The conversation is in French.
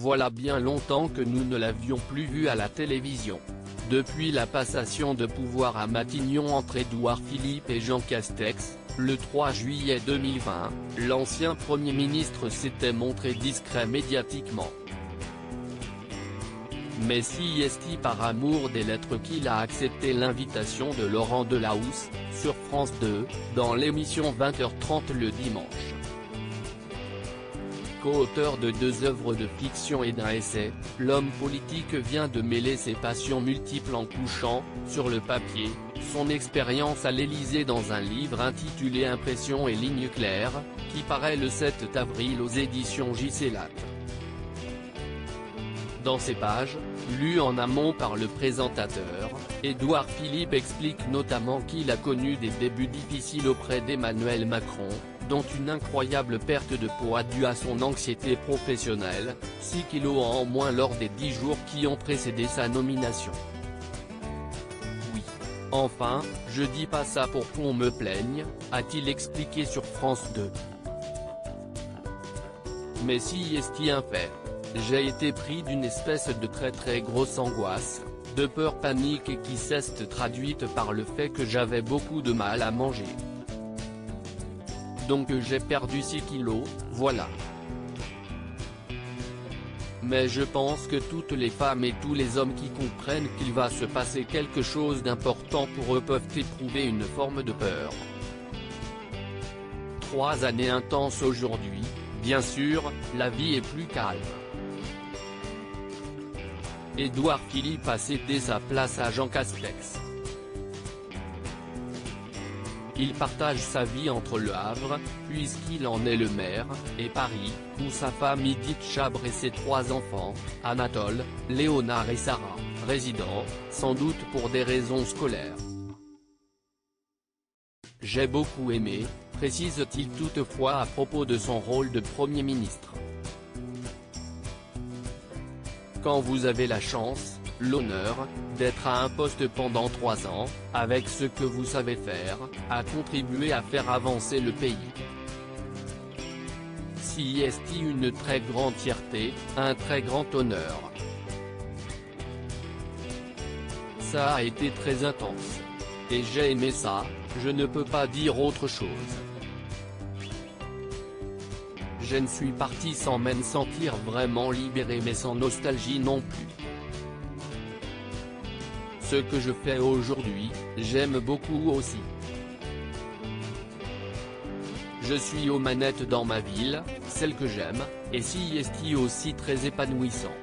voilà bien longtemps que nous ne l'avions plus vu à la télévision. Depuis la passation de pouvoir à Matignon entre Édouard Philippe et Jean Castex, le 3 juillet 2020, l'ancien Premier ministre s'était montré discret médiatiquement. Mais si est-il par amour des lettres qu'il a accepté l'invitation de Laurent Delahousse, sur France 2, dans l'émission 20h30 le dimanche. Co-auteur de 2 œuvres de fiction et d'un essai, l'homme politique vient de mêler ses passions multiples en couchant, sur le papier, son expérience à l'Élysée dans un livre intitulé Impressions et lignes claires, qui paraît le 7 avril aux éditions J.C. Latte. Dans ces pages, lues en amont par le présentateur, Édouard Philippe explique notamment qu'il a connu des débuts difficiles auprès d'Emmanuel Macron, dont une incroyable perte de poids due à son anxiété professionnelle, 6 kilos en moins lors des 10 jours qui ont précédé sa nomination. Oui. Enfin, je dis pas ça pour qu'on me plaigne, a-t-il expliqué sur France 2. Mais si est-il un fait. J'ai été pris d'une espèce de très grosse angoisse, de peur panique et qui s'est traduite par le fait que j'avais beaucoup de mal à manger. Donc j'ai perdu 6 kilos, voilà. Mais je pense que toutes les femmes et tous les hommes qui comprennent qu'il va se passer quelque chose d'important pour eux peuvent éprouver une forme de peur. 3 années intenses aujourd'hui, bien sûr, la vie est plus calme. Édouard Philippe a cédé sa place à Jean Castex. Il partage sa vie entre Le Havre, puisqu'il en est le maire, et Paris, où sa femme Edith Chabre et ses 3 enfants, Anatole, Léonard et Sarah, résident, sans doute pour des raisons scolaires. J'ai beaucoup aimé, précise-t-il toutefois à propos de son rôle de Premier ministre. Quand vous avez la chance, l'honneur, d'être à un poste pendant 3 ans, avec ce que vous savez faire, à contribuer à faire avancer le pays. Si est-il une très grande fierté, un très grand honneur. Ça a été très intense. Et j'ai aimé ça, je ne peux pas dire autre chose. Je ne suis parti sans me sentir vraiment libéré mais sans nostalgie non plus. Ce que je fais aujourd'hui, j'aime beaucoup aussi. Je suis aux manettes dans ma ville, celle que j'aime, et si est aussi très épanouissant.